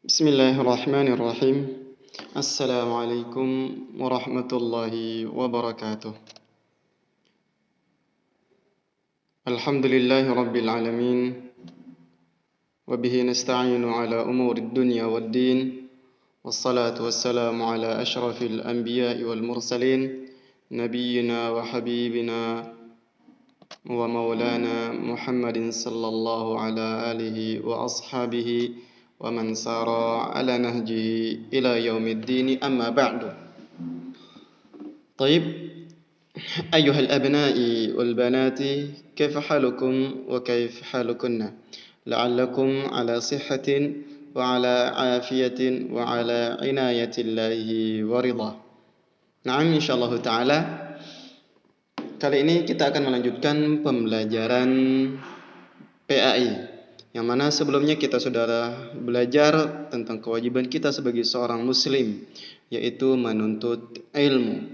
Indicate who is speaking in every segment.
Speaker 1: Bismillahirrahmanirrahim. Assalamualaikum warahmatullahi wabarakatuh. Alhamdulillahi rabbil alamin. Wabihi nasta'inu ala umurid dunya wad din. Wassalatu wassalamu ala ashrafil anbiya'i wal mursalin. Nabiyyina wa habibina wa maulana Muhammadin sallallahu ala alihi wa ashabihi ومن سار على نهجه إلى يوم الدين أما بعد. طيب أيها الأبناء والبنات، كيف حالكم وكيف حالكن؟ لعلكم على صحة وعلى عافية وعلى عناية الله ورضاه. Nah, insyaallah ta'ala kali ini kita akan melanjutkan pembelajaran PAI, yang mana sebelumnya kita sudah belajar tentang kewajiban kita sebagai seorang muslim, yaitu menuntut ilmu.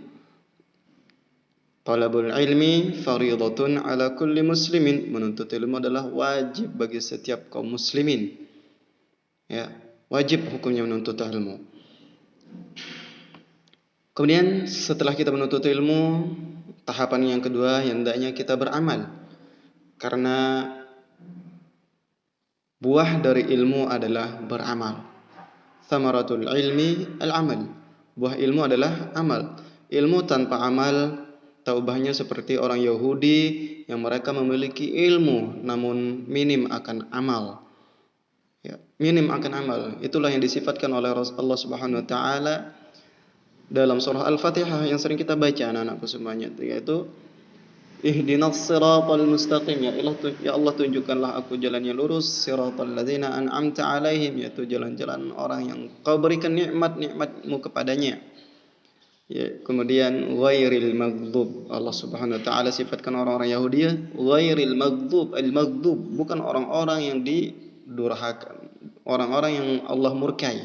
Speaker 1: Talabul ilmi fariidatun ala kulli muslimin. Menuntut ilmu adalah wajib bagi setiap kaum muslimin. Ya, wajib hukumnya menuntut ilmu. Kemudian setelah kita menuntut ilmu, tahapan yang kedua hendaknya kita beramal. Karena buah dari ilmu adalah beramal. Thamaratul ilmi al-amal. Buah ilmu adalah amal. Ilmu tanpa amal taubahnya seperti orang Yahudi yang mereka memiliki ilmu namun minim akan amal. Ya, minim akan amal. Itulah yang disifatkan oleh Allah Subhanahu wa taala dalam surah Al-Fatihah yang sering kita baca anak-anakku semuanya, yaitu Ihdinas siratal mustaqim, ya Allah tunjukkanlah aku jalan yang lurus, siratal ladzina an'amta alaihim, yaitu jalan-jalan orang yang kau berikan nikmat-nikmatmu kepadanya. Ya, kemudian ghairil maghdub, Allah Subhanahu wa taala sifatkan orang-orang Yahudi ghairil maghdub, al-maghdub bukan orang-orang yang didurhakan, orang-orang yang Allah murkai.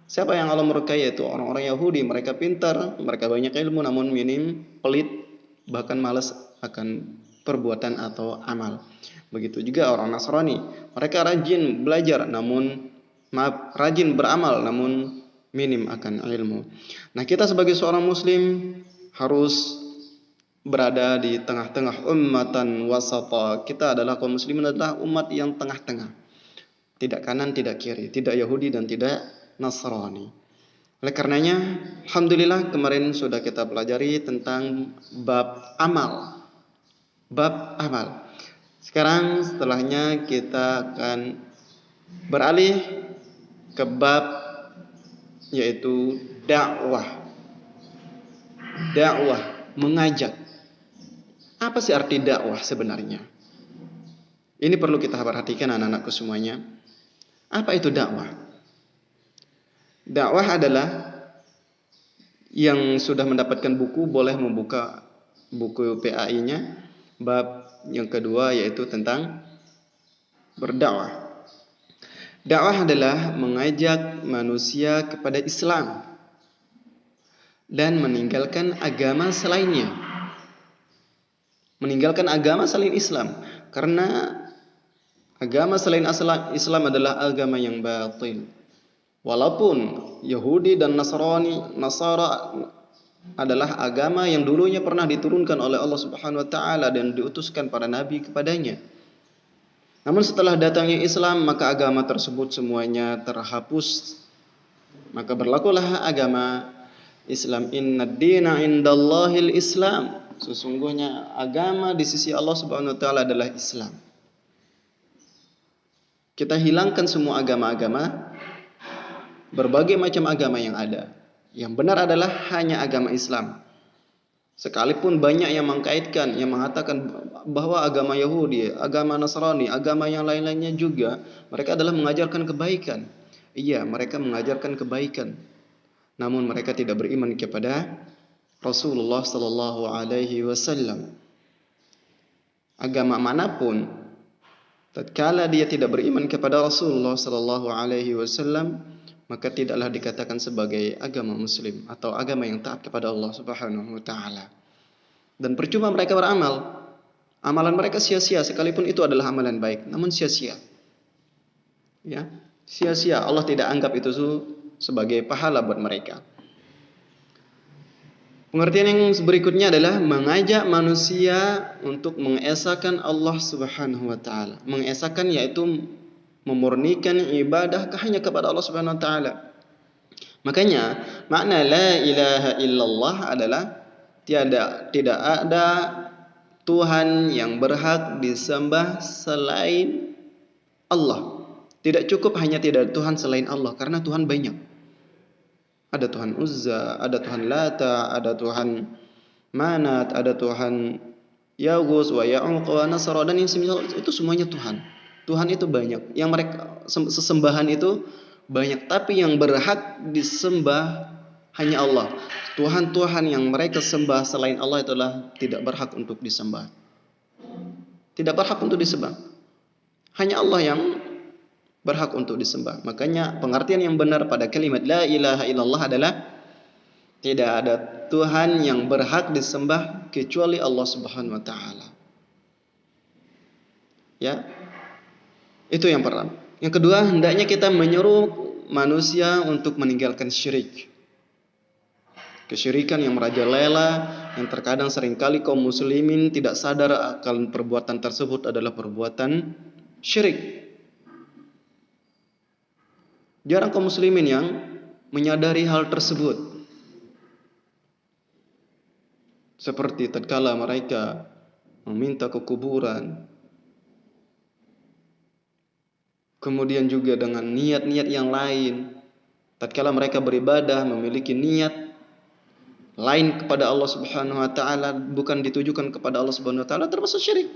Speaker 1: Siapa yang Allah murkai? Yaitu orang-orang Yahudi. Mereka pintar, mereka banyak ilmu namun minim, pelit, bahkan malas akan perbuatan atau amal. Begitu juga orang Nasrani. Mereka rajin belajar rajin beramal namun minim akan ilmu. Nah, kita sebagai seorang muslim harus berada di tengah-tengah, ummatan wasata. Kita adalah kaum muslimin, adalah umat yang tengah-tengah. Tidak kanan, tidak kiri, tidak Yahudi dan tidak Nasrani. Oleh karenanya, alhamdulillah kemarin sudah kita pelajari tentang bab amal. Bab amal. Sekarang setelahnya kita akan beralih ke bab yaitu dakwah. Dakwah, mengajak. Apa sih arti dakwah sebenarnya? Ini perlu kita perhatikan anak-anakku semuanya. Apa itu dakwah? Dakwah adalah yang sudah mendapatkan buku boleh membuka buku PAI-nya. Bab yang kedua yaitu tentang berdakwah. Dakwah adalah mengajak manusia kepada Islam dan meninggalkan agama selainnya. Meninggalkan agama selain Islam, karena agama selain Islam adalah agama yang batil. Walaupun Yahudi dan Nasara adalah agama yang dulunya pernah diturunkan oleh Allah Subhanahu wa taala dan diutuskan para nabi kepadanya. Namun setelah datangnya Islam, maka agama tersebut semuanya terhapus. Maka berlakulah agama Islam. Innad dina indallahil Islam. Sesungguhnya agama di sisi Allah Subhanahu wa taala adalah Islam. Kita hilangkan semua agama-agama, berbagai macam agama yang ada. Yang benar adalah hanya agama Islam. Sekalipun banyak yang mengkaitkan, yang mengatakan bahwa agama Yahudi, agama Nasrani, agama yang lain-lainnya juga, mereka adalah mengajarkan kebaikan. Iya, mereka mengajarkan kebaikan. Namun mereka tidak beriman kepada Rasulullah sallallahu alaihi wasallam. Agama manapun, tatkala dia tidak beriman kepada Rasulullah sallallahu alaihi wasallam, maka tidaklah dikatakan sebagai agama muslim atau agama yang taat kepada Allah Subhanahu wa taala. Dan percuma mereka beramal. Amalan mereka sia-sia sekalipun itu adalah amalan baik, namun sia-sia. Ya. sia-sia. Allah tidak anggap itu sebagai pahala buat mereka. Pengertian yang berikutnya adalah mengajak manusia untuk mengesahkan Allah Subhanahu wa taala. Mengesahkan yaitu memurnikan ibadah hanya kepada Allah Subhanahu wa taala. Makanya makna la ilaha illallah adalah tidak ada Tuhan yang berhak disembah selain Allah. Tidak cukup hanya tidak ada Tuhan selain Allah, karena Tuhan banyak. Ada Tuhan Uzza, ada Tuhan Lata, ada Tuhan Manat, ada Tuhan Yaghus wa Ya'uq wa Nasra, dan yang semisal itu semuanya Tuhan. Tuhan itu banyak. Yang mereka sesembahan itu banyak, tapi yang berhak disembah hanya Allah. Tuhan-Tuhan yang mereka sembah selain Allah itulah tidak berhak untuk disembah. Tidak berhak untuk disembah. Hanya Allah yang berhak untuk disembah. Makanya pengertian yang benar pada kalimat la ilaha illallah adalah tidak ada Tuhan yang berhak disembah kecuali Allah Subhanahu wa taala. Ya. Itu yang pertama. Yang kedua, hendaknya kita menyuruh manusia untuk meninggalkan syirik. Kesyirikan yang merajalela, yang terkadang seringkali kaum muslimin tidak sadar akan perbuatan tersebut adalah perbuatan syirik. Jarang kaum muslimin yang menyadari hal tersebut. Seperti tatkala mereka meminta ke kuburan, kemudian juga dengan niat-niat yang lain. Tatkala mereka beribadah memiliki niat lain kepada Allah Subhanahu wa taala, bukan ditujukan kepada Allah Subhanahu wa taala, termasuk syirik.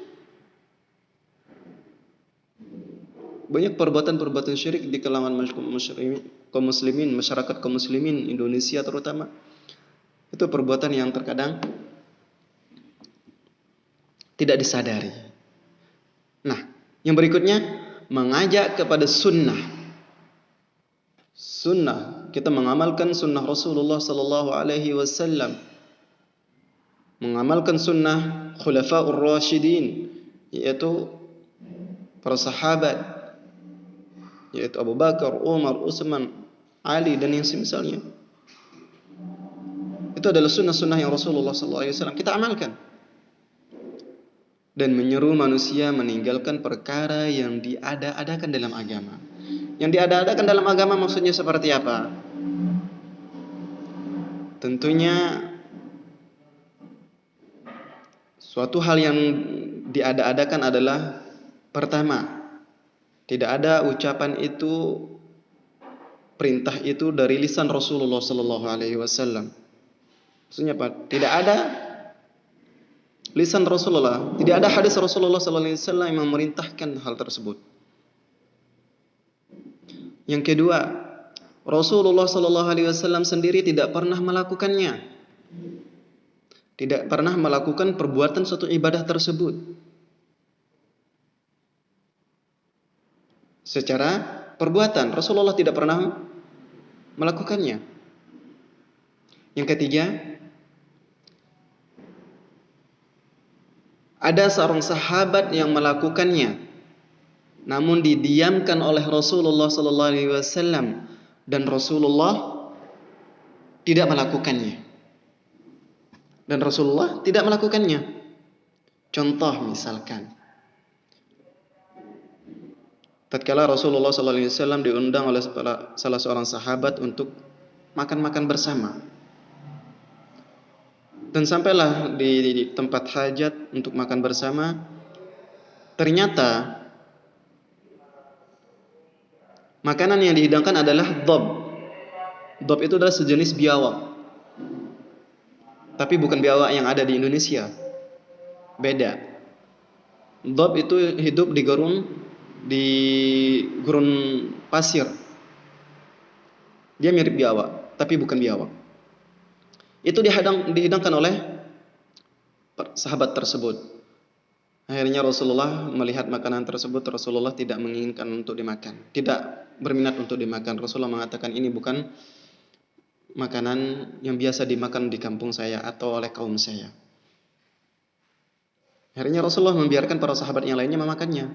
Speaker 1: Banyak perbuatan-perbuatan syirik di kalangan kaum muslimin, masyarakat kaum muslimin Indonesia terutama. Itu perbuatan yang terkadang tidak disadari. Nah, yang berikutnya mengajak kepada sunnah. Sunnah, kita mengamalkan sunnah Rasulullah sallallahu alaihi wasallam. Mengamalkan sunnah Khulafaur Rasyidin, yaitu para sahabat, yaitu Abu Bakar, Umar, Utsman, Ali, dan yang semisalnya. Itu adalah sunnah-sunnah yang Rasulullah SAW kita amalkan. Dan menyeru manusia meninggalkan perkara yang diada-adakan dalam agama. Yang diada-adakan dalam agama maksudnya seperti apa? Tentunya suatu hal yang diada-adakan adalah pertama, tidak ada ucapan itu, perintah itu dari lisan Rasulullah sallallahu alaihi wasallam. Maksudnya apa? Tidak ada lisan Rasulullah, tidak ada hadis Rasulullah sallallahu alaihi wasallam yang memerintahkan hal tersebut. Yang kedua, Rasulullah sallallahu alaihi wasallam sendiri tidak pernah melakukannya. Tidak pernah melakukan perbuatan suatu ibadah tersebut secara perbuatan. Rasulullah tidak pernah melakukannya. Yang ketiga, ada seorang sahabat yang melakukannya, namun didiamkan oleh Rasulullah sallallahu alaihi wasallam, dan Rasulullah tidak melakukannya. Dan Rasulullah tidak melakukannya. Contoh misalkan, tatkala Rasulullah sallallahu alaihi wasallam diundang oleh salah seorang sahabat untuk makan-makan bersama. Dan sampailah di tempat hajat untuk makan bersama. Ternyata makanan yang dihidangkan adalah dhab. Dhab itu adalah sejenis biawak. Tapi bukan biawak yang ada di Indonesia. Beda. Dhab itu hidup di gurun pasir. Dia mirip biawak, tapi bukan biawak. Itu dihidangkan oleh sahabat tersebut. Akhirnya Rasulullah melihat makanan tersebut, Rasulullah tidak menginginkan untuk dimakan, tidak berminat untuk dimakan. Rasulullah mengatakan ini bukan makanan yang biasa dimakan di kampung saya atau oleh kaum saya. Akhirnya Rasulullah membiarkan para sahabat yang lainnya memakannya.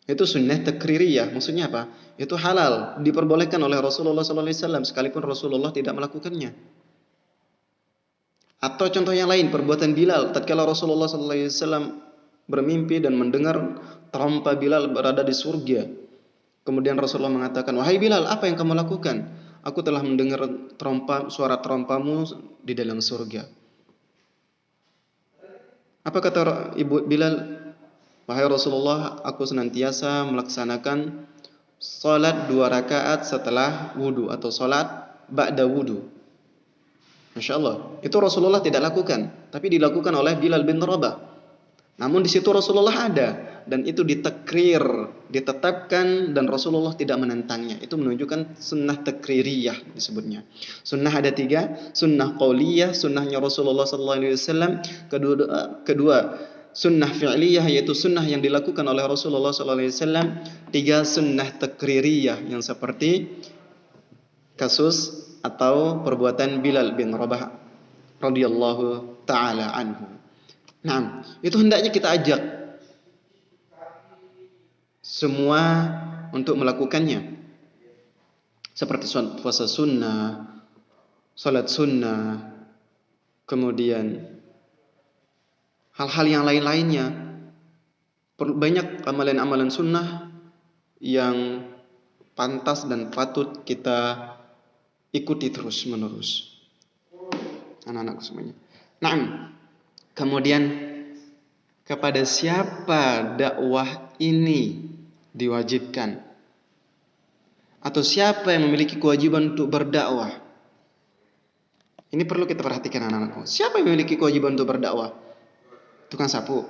Speaker 1: Itu sunnah takririyah. Maksudnya apa? Itu halal, diperbolehkan oleh Rasulullah SAW sekalipun Rasulullah tidak melakukannya. Atau contoh yang lain, perbuatan Bilal tatkala Rasulullah SAW bermimpi dan mendengar trompa Bilal berada di surga. Kemudian Rasulullah mengatakan, "Wahai Bilal, apa yang kamu lakukan?" "Aku telah mendengar suara trompamu di dalam surga." Apa kata Ibu Bilal? "Wahai Rasulullah, aku senantiasa melaksanakan salat 2 rakaat setelah wudu atau salat ba'da wudu." Masya Allah. Itu Rasulullah tidak lakukan, tapi dilakukan oleh Bilal bin Rabah. Namun di situ Rasulullah ada dan itu ditakrir, ditetapkan dan Rasulullah tidak menentangnya. Itu menunjukkan sunnah takririyah disebutnya. Sunnah ada 3, sunnah qauliyah, sunnahnya Rasulullah SAW. Kedua, sunnah fi'liyah yaitu sunnah yang dilakukan oleh Rasulullah SAW. 3, sunnah takririyah yang seperti kasus atau perbuatan Bilal bin Rabah radhiyallahu taala anhu. Nah, itu hendaknya kita ajak semua untuk melakukannya. Seperti puasa sunnah, salat sunnah, kemudian hal-hal yang lain-lainnya. Banyak amalan-amalan sunnah yang pantas dan patut kita ikuti terus-menerus. Anak-anakku semuanya. Nah, kemudian kepada siapa dakwah ini diwajibkan? Atau siapa yang memiliki kewajiban untuk berdakwah? Ini perlu kita perhatikan anak-anakku. Siapa yang memiliki kewajiban untuk berdakwah? Tukang sapu.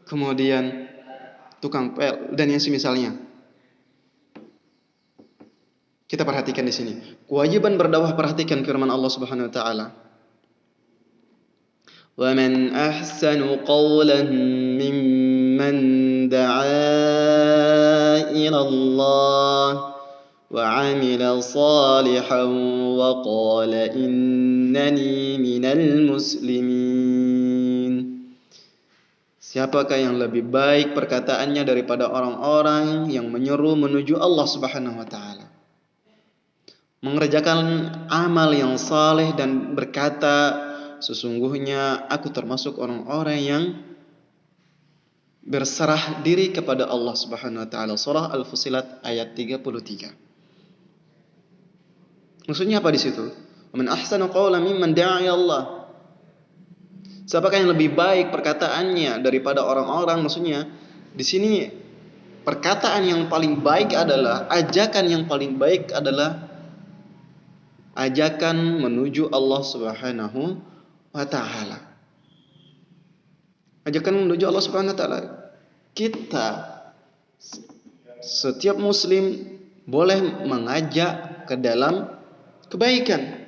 Speaker 1: Kemudian tukang pel dan yang semisalnya. Kita perhatikan di sini. Kewajiban berdakwah, perhatikan firman Allah Subhanahu wa taala. وَمَنْ أَحْسَنُ قَوْلًا مِّمَّنْ دَعَا إِلَى اللَّهِ وَعَمِلَ صَالِحًا وَقَالَ إِنَّنِي مِنَ الْمُسْلِمِينَ. Siapakah yang lebih baik perkataannya daripada orang-orang yang menyeru menuju Allah Subhanahu wa taala, mengerjakan amal yang saleh dan berkata, "Sesungguhnya aku termasuk orang-orang yang berserah diri kepada Allah Subhanahu wa taala." Surah Al-Fussilat ayat 33. Maksudnya apa di situ? "Man ahsanu qawlan mimman da'a ila Allah." Siapakah yang lebih baik perkataannya daripada orang-orang? Maksudnya di sini perkataan yang paling baik adalah, ajakan yang paling baik adalah ajakan menuju Allah Subhanahu wa taala. Ajakan menuju Allah Subhanahu wa taala. Kita setiap muslim boleh mengajak ke dalam kebaikan.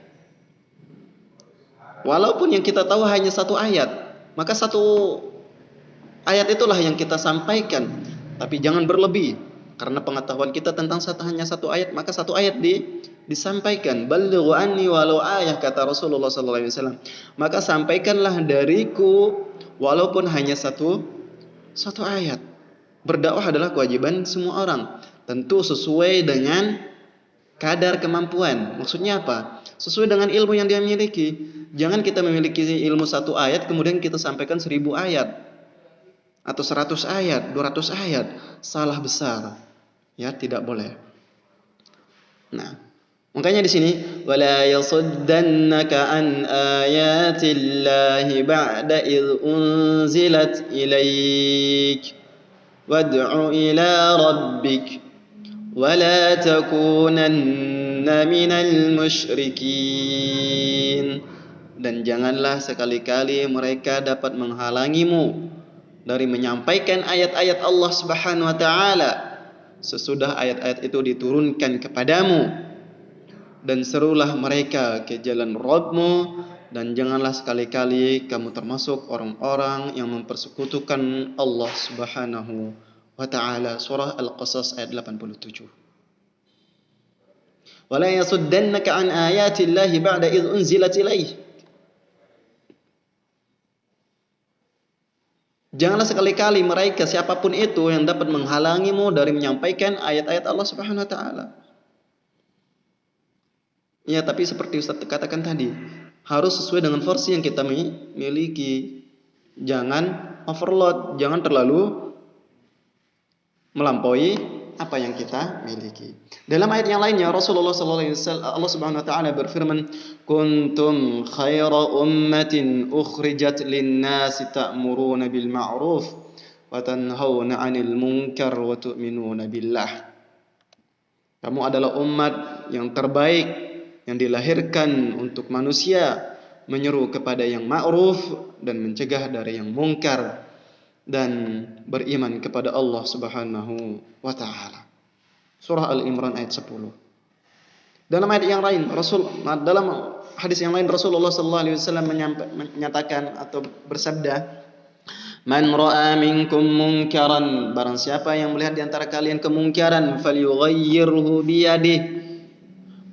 Speaker 1: Walaupun yang kita tahu hanya 1 ayat, maka 1 ayat itulah yang kita sampaikan. Tapi jangan berlebih, karena pengetahuan kita tentang hanya 1 ayat, maka 1 ayat disampaikan. Ballighu anni walau ayah, kata Rasulullah SAW. Maka sampaikanlah dariku walaupun hanya satu ayat. Berdakwah adalah kewajiban semua orang, tentu sesuai dengan kadar kemampuan. Maksudnya apa? Sesuai dengan ilmu yang dia miliki. Jangan kita memiliki ilmu 1 ayat kemudian kita sampaikan 1000 ayat atau 100 ayat, 200 ayat. Salah besar. Ya, tidak boleh. Nah, makanya di sini wala yasuddannaka an ayatillahi ba'da id unzilat ilaik wad'u ila rabbik wala takunanna minal musyrikin. Dan janganlah sekali-kali mereka dapat menghalangimu dari menyampaikan ayat-ayat Allah Subhanahu wa taala sesudah ayat-ayat itu diturunkan kepadamu, dan serulah mereka ke jalan Rabbmu, dan janganlah sekali-kali kamu termasuk orang-orang yang mempersekutukan Allah Subhanahu wa taala. Surah Al-Qasas ayat 87. Wala yasuddannaka an ayatillahi ba'da idh unzilat ilaih. Janganlah sekali-kali mereka siapapun itu yang dapat menghalangimu dari menyampaikan ayat-ayat Allah Subhanahu wa taala. Ya, tapi seperti Ustaz katakan tadi, harus sesuai dengan versi yang kita miliki. Jangan overload, jangan terlalu melampaui apa yang kita miliki. Dalam ayat yang lainnya Rasulullah sallallahu alaihi wasallam Allah Subhanahu wa taala berfirman, "Kuntum khaira ummatin ukhrijat lin-nasi ta'muruna bil ma'ruf wa tanhauna 'anil munkar wa tu'minuna billah." Kamu adalah umat yang terbaik yang dilahirkan untuk manusia, menyeru kepada yang ma'ruf dan mencegah dari yang mungkar, dan beriman kepada Allah Subhanahu wa taala. Surah Al-Imran ayat 10. Dalam ayat yang lain, dalam hadis yang lain Rasulullah sallallahu alaihi wasallam menyatakan atau bersabda, "Man ra'a minkum munkaran," barang siapa yang melihat di antara kalian kemungkaran, falyughayyirhu biyadihi,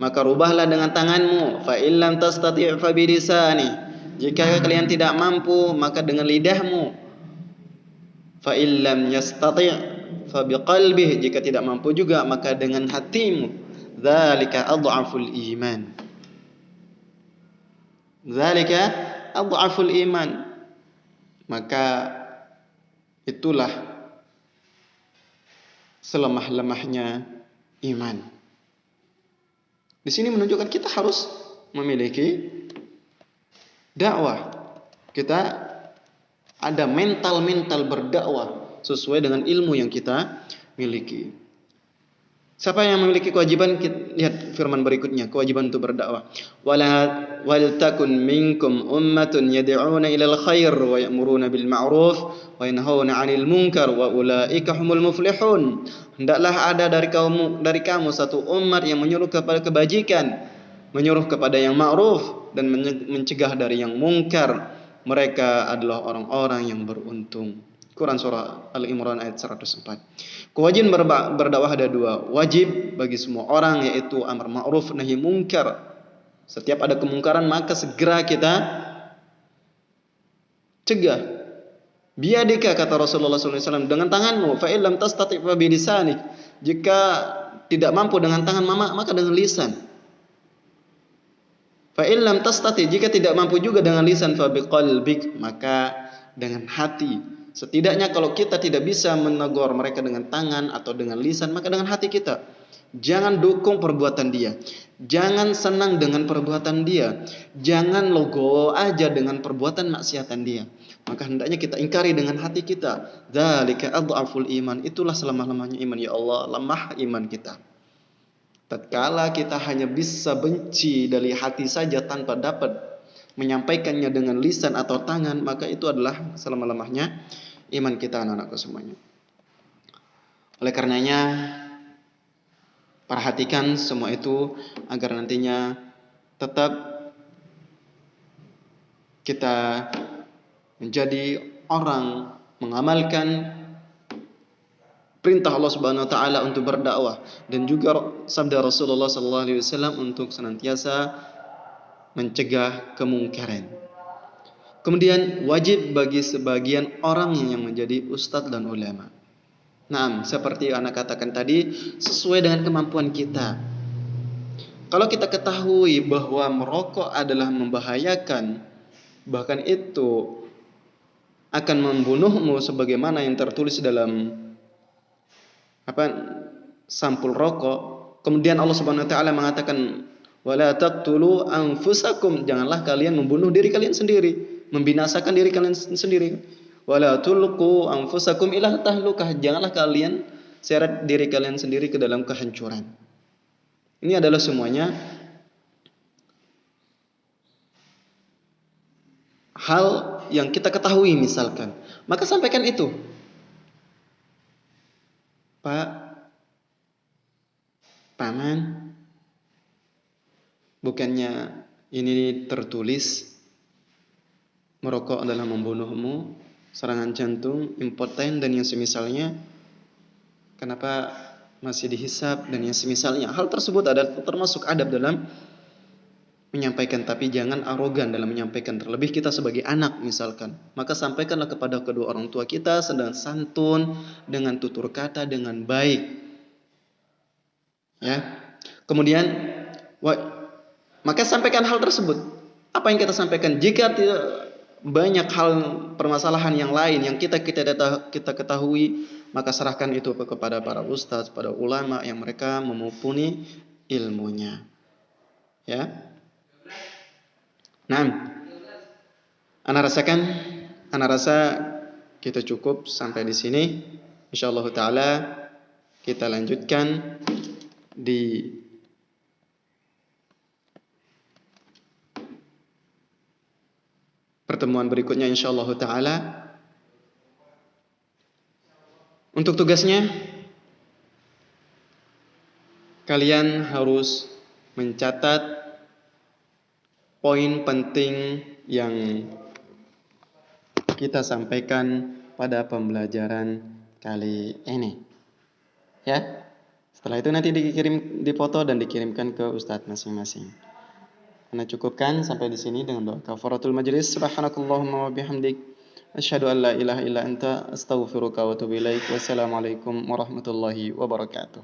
Speaker 1: maka rubahlah dengan tanganmu. Fa illam tastati' fa bilisani, jika kalian tidak mampu maka dengan lidahmu. Fa illam yastati' fa biqalbihi, jika tidak mampu juga maka dengan hatimu. Dzalika adhaful iman. Dzalika adhaful iman. Maka itulah selemah-lemahnya iman. Di sini menunjukkan kita harus memiliki dakwah. Kita ada mental berdakwah sesuai dengan ilmu yang kita miliki. Siapa yang memiliki kewajiban? Lihat firman berikutnya, kewajiban untuk berdakwah. Wal takun minkum ummatun yad'una ilal khair wa ya'muruna bil ma'ruf wa yanhauna 'anil munkar wa ulaika humul muflihun. Hendaklah ada dari kamu satu umat yang menyuruh kepada kebajikan, menyuruh kepada yang ma'ruf dan mencegah dari yang mungkar. Mereka adalah orang-orang yang beruntung. Quran surah Al-Imran ayat 104. Kewajiban berdakwah ada dua. Wajib bagi semua orang, yaitu amar ma'ruf nahi mungkar. Setiap ada kemungkaran maka segera kita cegah. Biyadika, kata Rasulullah SAW, dengan tanganmu. Fa illam tastati' fa bilisanik, jika tidak mampu dengan tangan maka dengan lisan. Fa illam tastati', jika tidak mampu juga dengan lisan, fa biqalbik, maka dengan hati. Setidaknya kalau kita tidak bisa menegur mereka dengan tangan atau dengan lisan, maka dengan hati kita. Jangan dukung perbuatan dia, jangan senang dengan perbuatan dia, jangan logo aja dengan perbuatan maksiatan dia. Maka hendaknya kita ingkari dengan hati kita. Dzalika adhaful iman, itulah selemah-lemahnya iman. Ya Allah, lemah iman kita. Tatkala kita hanya bisa benci dari hati saja tanpa dapat menyampaikannya dengan lisan atau tangan, maka itu adalah selemah-lemahnya iman kita, anak-anakku semuanya. Oleh karenanya, perhatikan semua itu agar nantinya tetap kita menjadi orang mengamalkan perintah Allah Subhanahu wa taala untuk berdakwah, dan juga sabda Rasulullah sallallahu alaihi wasallam untuk senantiasa mencegah kemungkaran. Kemudian wajib bagi sebagian orang yang menjadi ustadz dan ulama. Nah, seperti anak katakan tadi, sesuai dengan kemampuan kita. Kalau kita ketahui bahwa merokok adalah membahayakan, bahkan itu akan membunuhmu sebagaimana yang tertulis dalam sampul rokok. Kemudian Allah Subhanahu wa taala mengatakan, wala taqtulu anfusakum, janganlah kalian membunuh diri kalian sendiri, membinasakan diri kalian sendiri. Wala tulqu anfusakum ila tahlukah, janganlah kalian seret diri kalian sendiri ke dalam kehancuran. Ini adalah semuanya hal yang kita ketahui misalkan, maka sampaikan itu. Pak, Paman, bukannya ini tertulis merokok adalah membunuhmu, serangan jantung, impoten dan yang semisalnya, kenapa masih dihisap dan yang semisalnya? Hal tersebut ada termasuk adab dalam menyampaikan, tapi jangan arogan dalam menyampaikan. Terlebih kita sebagai anak misalkan, maka sampaikanlah kepada kedua orang tua kita sedang santun, dengan tutur kata, dengan baik. Ya. Kemudian maka sampaikan hal tersebut. Apa yang kita sampaikan? Jika tidak banyak hal permasalahan yang lain yang kita ketahui, maka serahkan itu kepada para ustadz, pada ulama yang mereka memumpuni ilmunya. Ya. Nah, ana rasa kita cukup sampai di sini. Insyaallah taala kita lanjutkan di pertemuan berikutnya insyaallah taala. Untuk tugasnya, kalian harus mencatat poin penting yang kita sampaikan pada pembelajaran kali ini. Ya. Setelah itu nanti dikirim, dipoto dan dikirimkan ke ustadz masing-masing. Ana cukupkan sampai di sini dengan doa kafaratul majlis. Subhanakallahumma wa bihamdik, asyhadu an la ilaha illa anta, astaghfiruka wa atubu ilaik. Wassalamualaikum warahmatullahi wabarakatuh.